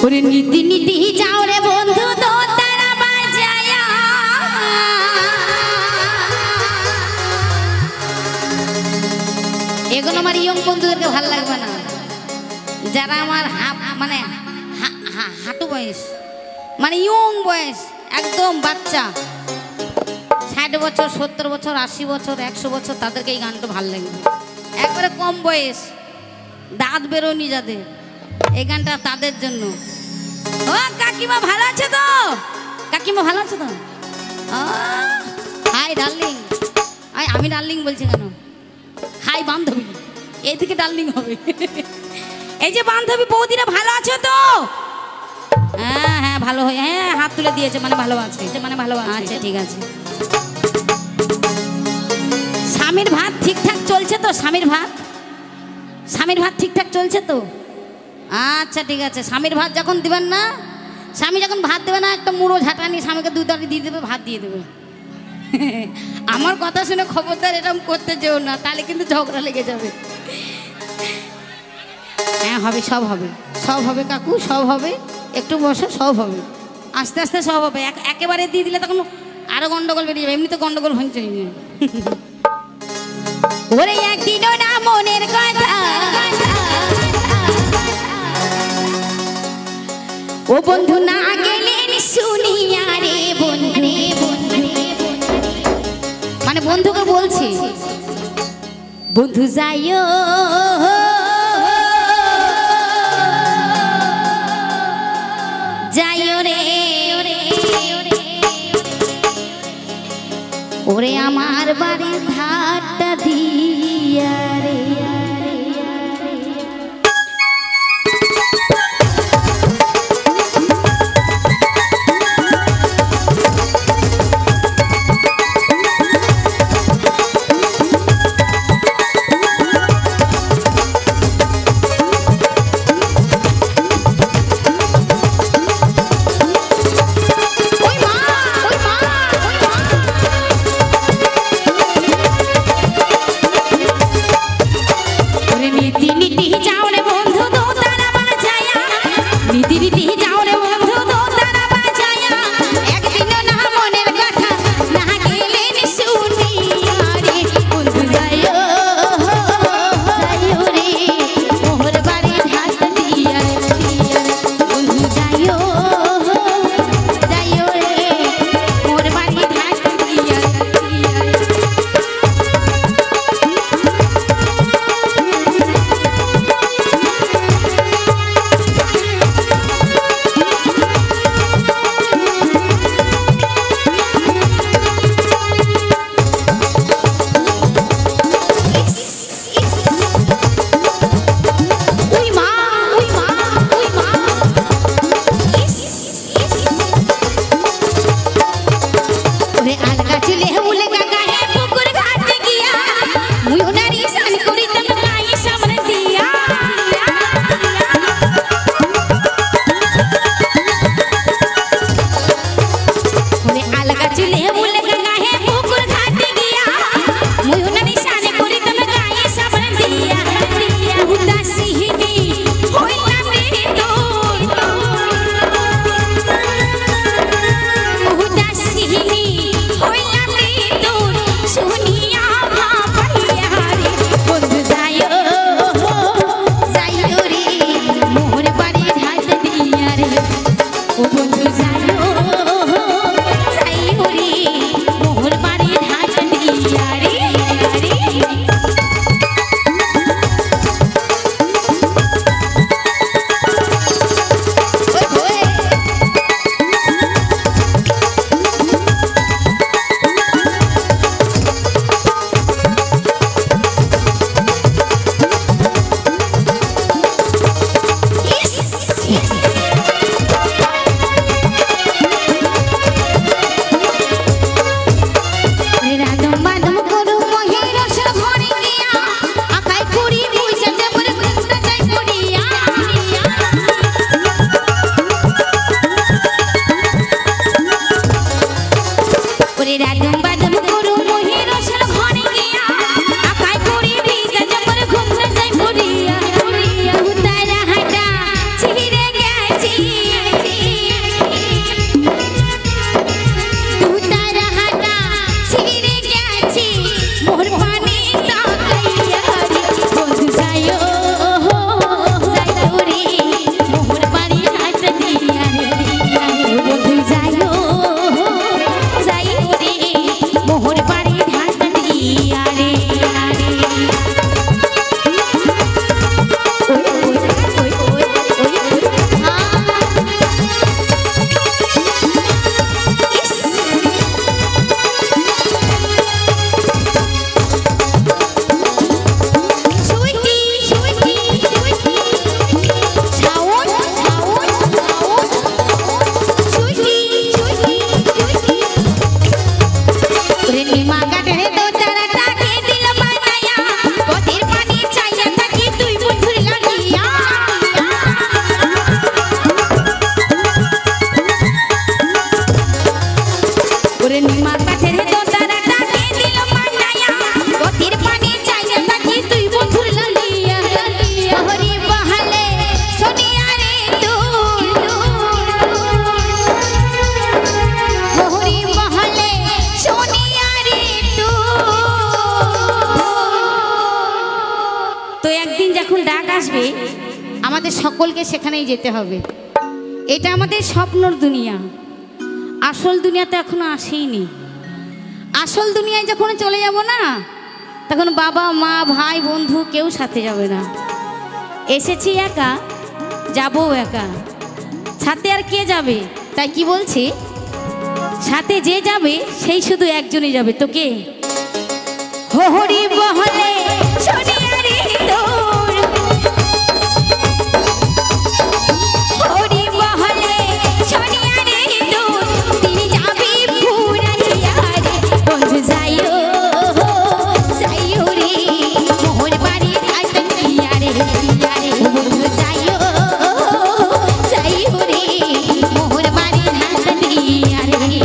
ওরে নীতি নীতি যাও রে বন্ধু তো তারা বাজায়া এগুলো আমার ইয়ং বন্ধুদেরকে ভালো লাগবে না, যারা আমার মানে হাঁটু বয়স মানে ইয়ং বয়স একদম বাচ্চা 60 বছর 70 বছর 80 বছর 100 বছর তাদেরকে এই গানটা ভালো লাগবে। একবারে কম বয়স দাঁত বেরোনি যাদের এই গানটা তাদের জন্য। ও কাকিমা ভালো আছে তো? কাকিমা ভালো আছে তো? Hi darling. আমি ডার্লিং বলছি কেন? হাই বান্ধবী, এইদিকে ডার্লিং হবে। এই যে বান্ধবী বৌদিরা ভালো আছো তো? হ্যাঁ হ্যাঁ ভালো হয়, হ্যাঁ হাত তুলে দিয়েছে মানে ভালো আছে, মানে ভালো আছে। আচ্ছা ঠিক আছে। স্বামীর ভাত ঠিকঠাক চলছে তো? স্বামীর ভাত ঠিকঠাক চলছে তো? আচ্ছা ঠিক আছে। স্বামীর ভাত যখন দিবেন না, স্বামী যখন ভাত দেবে না, একটা মুড়ো ঝাঁটানি স্বামীকে দুধারি দিয়ে দেবে, ভাত দিয়ে দেবে। আমার কথা শুনে খবরদার এরকম করতে যেও না, তাহলে কিন্তু ঝগড়া লেগে যাবে। হ্যাঁ হবে, সব হবে, সব হবে কাকু, সব হবে। একটু বসো, সব হবে, আস্তে আস্তে সব হবে। একেবারে দিয়ে দিলে তখন আরো গন্ডগোল বেরিয়ে যাবে, এমনিতে গন্ডগোল হচ্ছে। ওরে একদিনও না মনের কথা ও বন্ধু না গেলেন শুনিয়া রে বন্ধু, মানে বন্ধুকে বলছি বন্ধু যাইও যাইও রে ওরে আমার বাড়ির ধারটা দিয়া রে। আমাদের সকলকে সেখানেই যেতে হবে। এটা আমাদের স্বপ্নর দুনিয়া, আসল দুনিয়াতে এখনো আসেইনি। আসল দুনিয়ায় যখন চলে যাব না, তখন বাবা মা ভাই বন্ধু কেউ সাথে যাবে না। এসেছি একা, যাবো একা, সাথে আর কে যাবে? তাই কি বলছি, সাথে যে যাবে সেই শুধু একজনই যাবে। তো কে? হরি বহলে সোনিয়ারি তোর, হরি বহলে সোনিয়ারি তোর, তিনি যাবি ফুরাইয়া রে বন্ধু যাইও যাইও রে মোহর বাড়ি ঢাকিয়া রে বন্ধু যাইও যাইও রে মোহর বাড়ি ঢাকিয়া রে।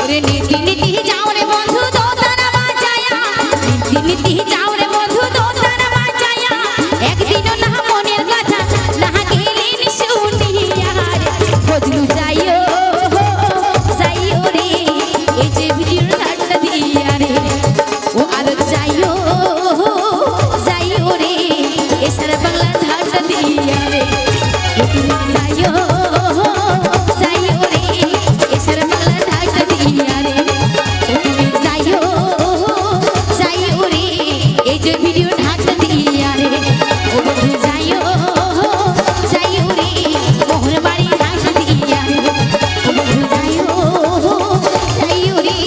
ওরে নীতি নীতি যাও রে বন্ধু দোতারা বাজায়া, নীতি নীতি যাও রে বন্ধু দোতারা বাজায়া, একদিনও না মনের কথা না গেলেন শুনিয়া রে বন্ধু যাইও যাইও রে এই যে ভিড় ঠাট্টা দিয়া রে, ও আলো যাইও যাইও রে এ সারা বাংলা ঠাট্টা দিয়া রে, যাইও যাইও রে এ সারা বাংলা ঠাট্টা দিয়া রে, যাইও যাইও রে এই যে ভিডিও ঠাট্টা দিয়া রে, ও বন্ধু যাইও যাইও রে মোহর বাড়ি ঠাট্টা দিয়া রে, ও বন্ধু যাইও যাইও রে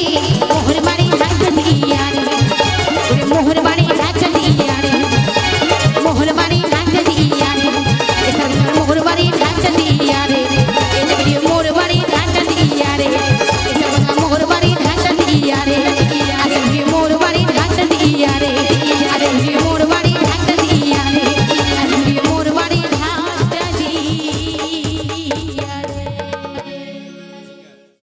মোহর বাড়ি ঠাট্টা দিয়া রে, ওরে মোহর বাড়ি ঠাট্টা দিয়া রে, মোহর বাড়ি ঠাট্টা দিয়া রে, এ সারা মোহর বাড়ি ঠাট্টা দিয়া রে, এই যে ভিডিও মোহর বাড়ি ঠাট্টা দিয়া রে, এ সারা মোহর বাড়ি ঠাট্টা দিয়া রে, আরে মোহর বাড়ি ঠাট্টা দিয়া রে, আরে